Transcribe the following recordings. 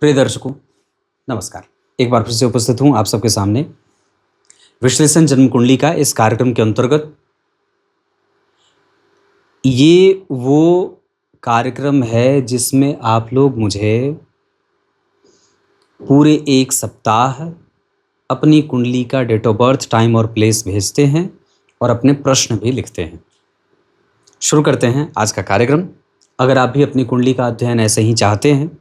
प्रिय दर्शकों, नमस्कार। एक बार फिर से उपस्थित हूँ आप सबके सामने विश्लेषण जन्म कुंडली का इस कार्यक्रम के अंतर्गत। ये वो कार्यक्रम है जिसमें आप लोग मुझे पूरे एक सप्ताह अपनी कुंडली का डेट ऑफ बर्थ, टाइम और प्लेस भेजते हैं और अपने प्रश्न भी लिखते हैं। शुरू करते हैं आज का कार्यक्रम। अगर आप भी अपनी कुंडली का अध्ययन ऐसे ही चाहते हैं,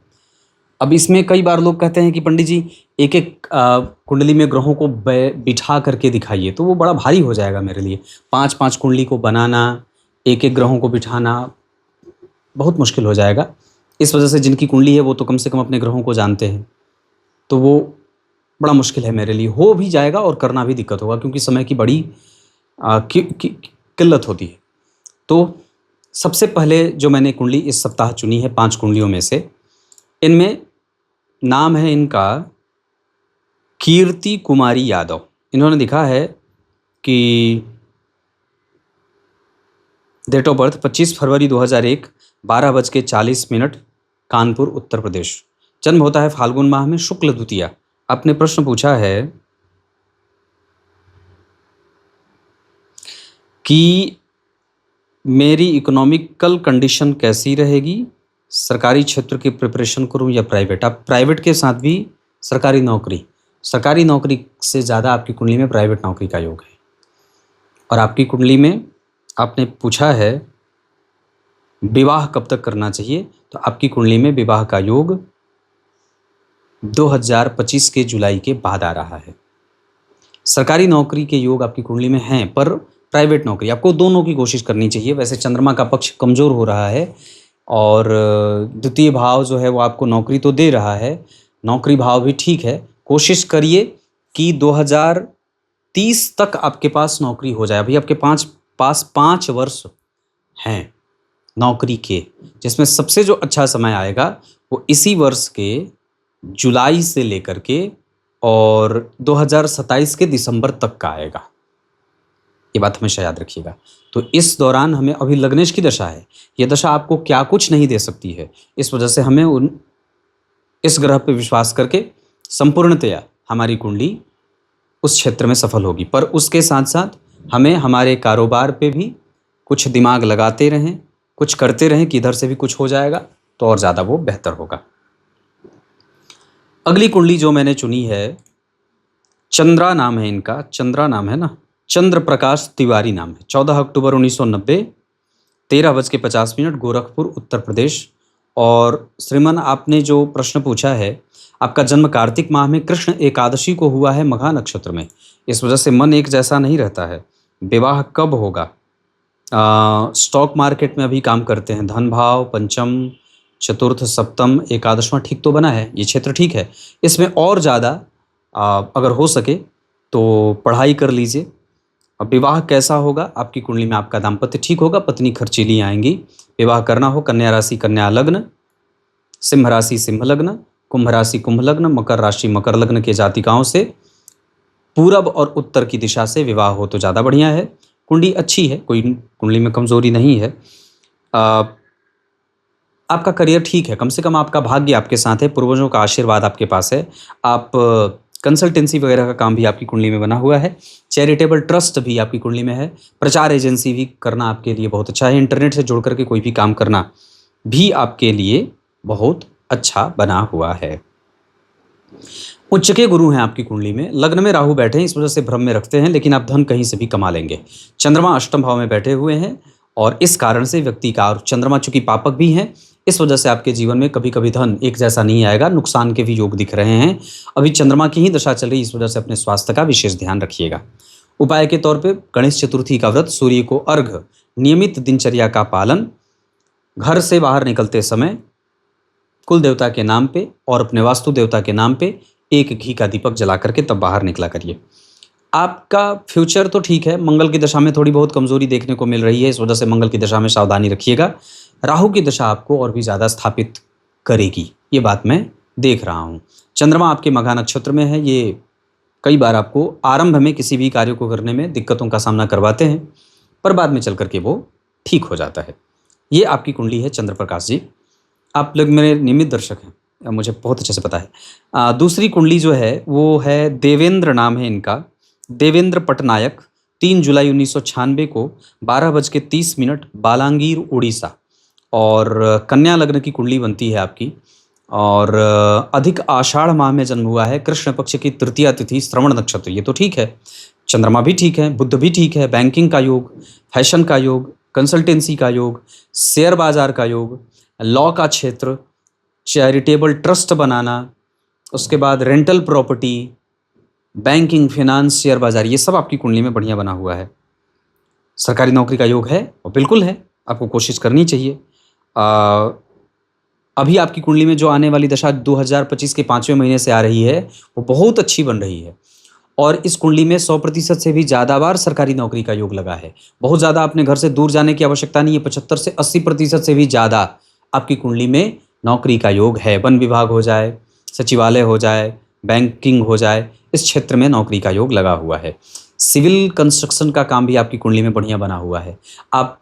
अब इसमें कई बार लोग कहते हैं कि पंडित जी एक एक कुंडली में ग्रहों को बिठा करके दिखाइए, तो वो बड़ा भारी हो जाएगा मेरे लिए। 5-5 कुंडली को बनाना, एक एक ग्रहों को बिठाना बहुत मुश्किल हो जाएगा। इस वजह से जिनकी कुंडली है वो तो कम से कम अपने ग्रहों को जानते हैं, तो वो बड़ा मुश्किल है मेरे लिए। हो भी जाएगा और करना भी दिक्कत होगा, क्योंकि समय की बड़ी किल्लत होती है। तो सबसे पहले जो मैंने कुंडली इस सप्ताह चुनी है 5 कुंडलियों में से, इनमें नाम है इनका कीर्ति कुमारी यादव। इन्होंने लिखा है कि डेट ऑफ बर्थ 25 फरवरी 2001, 12:40 कानपुर, उत्तर प्रदेश। जन्म होता है फाल्गुन माह में, शुक्ल द्वितीया। आपने प्रश्न पूछा है कि मेरी इकोनॉमिकल कंडीशन कैसी रहेगी, सरकारी क्षेत्र की प्रिपरेशन करूं या प्राइवेट। आप प्राइवेट के साथ भी सरकारी नौकरी से ज़्यादा आपकी कुंडली में प्राइवेट नौकरी का योग है। और आपकी कुंडली में आपने पूछा है विवाह कब तक करना चाहिए, तो आपकी कुंडली में विवाह का योग 2025 के जुलाई के बाद आ रहा है। सरकारी नौकरी के योग आपकी कुंडली में हैं, पर प्राइवेट नौकरी, आपको दोनों की कोशिश करनी चाहिए। वैसे चंद्रमा का पक्ष कमज़ोर हो रहा है और द्वितीय भाव जो है वो आपको नौकरी तो दे रहा है, नौकरी भाव भी ठीक है। कोशिश करिए कि 2030 तक आपके पास नौकरी हो जाए। अभी आपके पास 5 वर्ष हैं नौकरी के, जिसमें सबसे जो अच्छा समय आएगा वो इसी वर्ष के जुलाई से लेकर के और 2027 के दिसंबर तक का आएगा। ये बात हमेशा याद रखिएगा। तो इस दौरान हमें, अभी लग्नेश की दशा है, यह दशा आपको क्या कुछ नहीं दे सकती है। इस वजह से हमें इस ग्रह पे विश्वास करके संपूर्णतया हमारी कुंडली उस क्षेत्र में सफल होगी। पर उसके साथ साथ हमें हमारे कारोबार पे भी कुछ दिमाग लगाते रहें, कुछ करते रहें कि इधर से भी कुछ हो जाएगा तो और ज़्यादा वो बेहतर होगा। अगली कुंडली जो मैंने चुनी है, चंद्रा नाम है इनका, चंद्रा नाम है ना, चंद्र प्रकाश तिवारी नाम है। 14 अक्टूबर 1990, 13:50 गोरखपुर, उत्तर प्रदेश। और श्रीमान, आपने जो प्रश्न पूछा है, आपका जन्म कार्तिक माह में कृष्ण एकादशी को हुआ है, मघा नक्षत्र में। इस वजह से मन एक जैसा नहीं रहता है। विवाह कब होगा? स्टॉक मार्केट में अभी काम करते हैं। धन भाव पंचम, चतुर्थ, सप्तम, एकादशवां ठीक तो बना है, ये क्षेत्र ठीक है। इसमें और ज़्यादा अगर हो सके तो पढ़ाई कर लीजिए। अब विवाह कैसा होगा? आपकी कुंडली में आपका दाम्पत्य ठीक होगा, पत्नी खर्चीली आएंगी। विवाह करना हो, कन्या राशि कन्या लग्न, सिंह राशि सिंह लग्न, कुंभ राशि कुंभ लग्न, मकर राशि मकर लग्न के जातिकाओं से पूरब और उत्तर की दिशा से विवाह हो तो ज़्यादा बढ़िया है। कुंडली अच्छी है, कोई कुंडली में कमज़ोरी नहीं है। आपका करियर ठीक है, कम से कम आपका भाग्य आपके साथ है, पूर्वजों का आशीर्वाद आपके पास है। आप कंसल्टेंसी वगैरह का काम भी आपकी कुंडली में बना हुआ है। चैरिटेबल ट्रस्ट भी आपकी कुंडली में है। प्रचार एजेंसी भी करना आपके लिए बहुत अच्छा है। इंटरनेट से जुड़ करके कोई भी काम करना भी आपके लिए बहुत अच्छा बना हुआ है। उच्च के गुरु हैं आपकी कुंडली में। लग्न में राहु बैठे हैं, इस वजह से भ्रम में रखते हैं, लेकिन आप धन कहीं से भी कमा लेंगे। चंद्रमा अष्टम भाव में बैठे हुए हैं और इस कारण से व्यक्ति का, और चंद्रमा चूंकि पापक भी हैं, इस वजह से आपके जीवन में कभी कभी धन एक जैसा नहीं आएगा, नुकसान के भी योग दिख रहे हैं। अभी चंद्रमा की ही दशा चल रही, इस वजह से अपने स्वास्थ्य का विशेष ध्यान रखिएगा। उपाय के तौर पे गणेश चतुर्थी का व्रत, सूर्य को अर्घ्य, नियमित दिनचर्या का पालन, घर से बाहर निकलते समय कुल देवता के नाम पे और अपने वास्तु देवता के नाम पे एक घी का दीपक जला करके तब बाहर निकला करिए। आपका फ्यूचर तो ठीक है, मंगल की दशा में थोड़ी बहुत कमजोरी देखने को मिल रही है, इस वजह से मंगल की दशा में सावधानी रखिएगा। राहु की दशा आपको और भी ज़्यादा स्थापित करेगी, ये बात मैं देख रहा हूँ। चंद्रमा आपके मघा नक्षत्र में है, ये कई बार आपको आरंभ में किसी भी कार्य को करने में दिक्कतों का सामना करवाते हैं, पर बाद में चल करके वो ठीक हो जाता है। ये आपकी कुंडली है चंद्र प्रकाश जी। आप लोग मेरे नियमित दर्शक हैं, मुझे बहुत अच्छे से पता है। दूसरी कुंडली जो है वो है देवेंद्र, नाम है इनका देवेंद्र पटनायक। 3 जुलाई 1996 को 12:30 बालांगीर उड़ीसा, और कन्या लग्न की कुंडली बनती है आपकी, और अधिक आषाढ़ माह में जन्म हुआ है, कृष्ण पक्ष की तृतीया तिथि, श्रवण नक्षत्र। ये तो ठीक है, चंद्रमा भी ठीक है, बुध भी ठीक है, बैंकिंग का योग, फैशन का योग, कंसल्टेंसी का योग, शेयर बाजार का योग, लॉ का क्षेत्र, चैरिटेबल ट्रस्ट बनाना, उसके बाद rental property, banking, finance, share बाजार, ये सब आपकी कुंडली में बढ़िया बना हुआ है। सरकारी नौकरी का योग है, और बिल्कुल है, आपको कोशिश करनी चाहिए। अभी आपकी कुंडली में जो आने वाली दशा 2025 के 5वें महीने से आ रही है, वो बहुत अच्छी बन रही है, और इस कुंडली में 100% से भी ज़्यादा बार सरकारी नौकरी का योग लगा है। बहुत ज़्यादा अपने घर से दूर जाने की आवश्यकता नहीं है। 75 से 80% से भी ज़्यादा आपकी कुंडली में नौकरी का योग है। वन विभाग हो जाए, सचिवालय हो जाए, बैंकिंग हो जाए, इस क्षेत्र में नौकरी का योग लगा हुआ है। सिविल कंस्ट्रक्शन का काम भी आपकी कुंडली में बढ़िया बना हुआ है। आप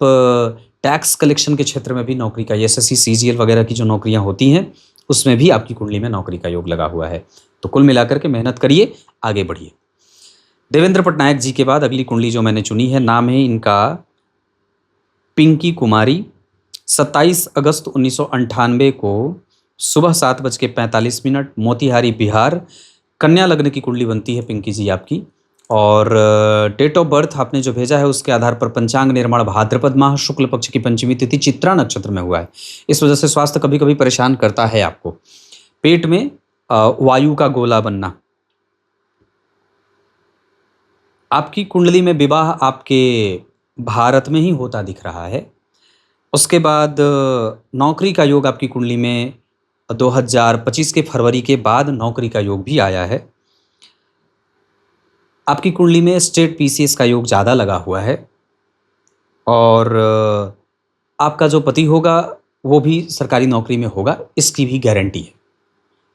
टैक्स कलेक्शन के क्षेत्र में भी नौकरी का, एसएससी सीजीएल वगैरह की जो नौकरियां होती हैं, उसमें भी आपकी कुंडली में नौकरी का योग लगा हुआ है। तो कुल मिलाकर के मेहनत करिए, आगे बढ़िए। देवेंद्र पटनायक जी के बाद अगली कुंडली जो मैंने चुनी है, नाम है इनका पिंकी कुमारी। 27 अगस्त 1998 को सुबह 7:45 मोतिहारी, बिहार, कन्या लग्न की कुंडली बनती है पिंकी जी आपकी, और डेट ऑफ बर्थ आपने जो भेजा है उसके आधार पर पंचांग निर्माण भाद्रपद माह, शुक्ल पक्ष की पंचमी तिथि, चित्रा नक्षत्र में हुआ है। इस वजह से स्वास्थ्य कभी कभी परेशान करता है आपको। पेट में वायु का गोला बनना। आपकी कुंडली में विवाह आपके भारत में ही होता दिख रहा है। उसके बाद नौकरी का योग आपकी कुंडली में 2025 के फरवरी के बाद नौकरी का योग भी आया है। आपकी कुंडली में स्टेट पीसीएस का योग ज़्यादा लगा हुआ है, और आपका जो पति होगा वो भी सरकारी नौकरी में होगा, इसकी भी गारंटी है।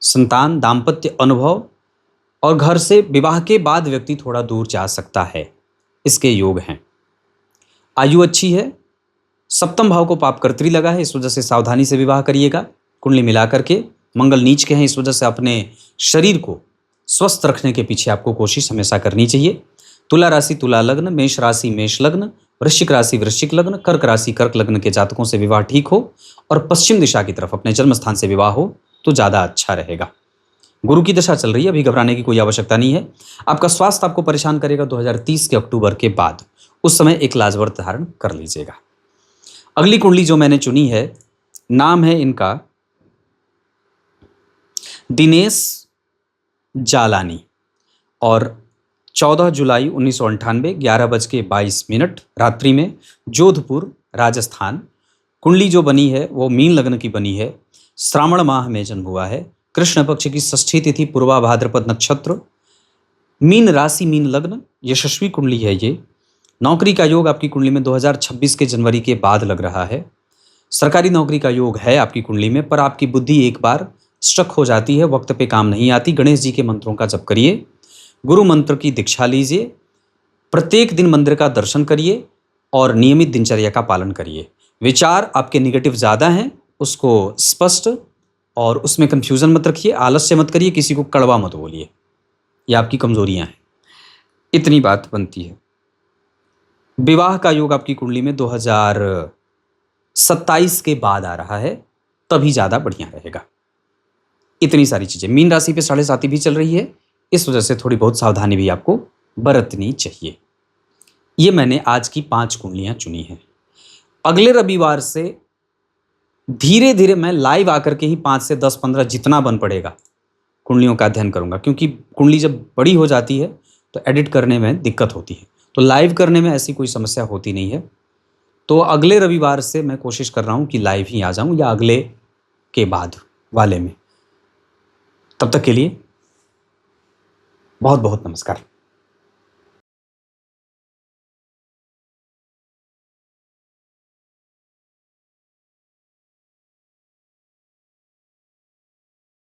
संतान, दाम्पत्य अनुभव, और घर से विवाह के बाद व्यक्ति थोड़ा दूर जा सकता है, इसके योग हैं। आयु अच्छी है, सप्तम भाव को पापकर्त्री लगा है, इस वजह से सावधानी से विवाह करिएगा। कुंडली मिलाकर के मंगल नीच के हैं, इस वजह से अपने शरीर को स्वस्थ रखने के पीछे आपको कोशिश हमेशा करनी चाहिए। तुला राशि तुला लग्न, मेष राशि मेष लग्न, वृश्चिक राशि वृश्चिक लग्न, कर्क राशि कर्क लग्न के जातकों से विवाह ठीक हो, और पश्चिम दिशा की तरफ अपने जन्म स्थान से विवाह हो तो ज़्यादा अच्छा रहेगा। गुरु की दशा चल रही है, अभी घबराने की कोई आवश्यकता नहीं है। आपका स्वास्थ्य आपको परेशान करेगा 2030 के अक्टूबर के बाद, उस समय एक लाजवर्त धारण कर लीजिएगा। अगली कुंडली जो मैंने चुनी है, नाम है इनका दिनेश जालानी, और 14 जुलाई 1998 11:22 रात्रि में जोधपुर, राजस्थान। कुंडली जो बनी है वो मीन लग्न की बनी है, श्रावण माह में जन्म हुआ है, कृष्ण पक्ष की षष्ठी तिथि, पूर्वा भाद्रपद नक्षत्र, मीन राशि मीन लग्न, यशस्वी कुंडली है ये। नौकरी का योग आपकी कुंडली में 2026 के जनवरी के बाद लग रहा है। सरकारी नौकरी का योग है आपकी कुंडली में, पर आपकी बुद्धि एक बार स्ट्रक हो जाती है, वक्त पे काम नहीं आती। गणेश जी के मंत्रों का जप करिए, गुरु मंत्र की दीक्षा लीजिए, प्रत्येक दिन मंदिर का दर्शन करिए, और नियमित दिनचर्या का पालन करिए। विचार आपके निगेटिव ज़्यादा हैं, उसको स्पष्ट और उसमें कंफ्यूजन मत रखिए, आलस्य मत करिए, किसी को कड़वा मत बोलिए, ये आपकी कमजोरियां हैं। इतनी बात बनती है। विवाह का योग आपकी कुंडली में 2027 के बाद आ रहा है, तभी ज़्यादा बढ़िया रहेगा। इतनी सारी चीज़ें। मीन राशि पे 7.5 भी चल रही है, इस वजह से थोड़ी बहुत सावधानी भी आपको बरतनी चाहिए। ये मैंने आज की 5 कुंडलियां चुनी हैं। अगले रविवार से धीरे धीरे मैं लाइव आकर के ही 5 से 10, 15 जितना बन पड़ेगा कुंडलियों का अध्ययन करूंगा, क्योंकि कुंडली जब बड़ी हो जाती है तो एडिट करने में दिक्कत होती है। तो लाइव करने में ऐसी कोई समस्या होती नहीं है। तो अगले रविवार से मैं कोशिश कर रहा हूँ कि लाइव ही आ जाऊँ, या अगले के बाद वाले में। तब तक के लिए बहुत बहुत नमस्कार।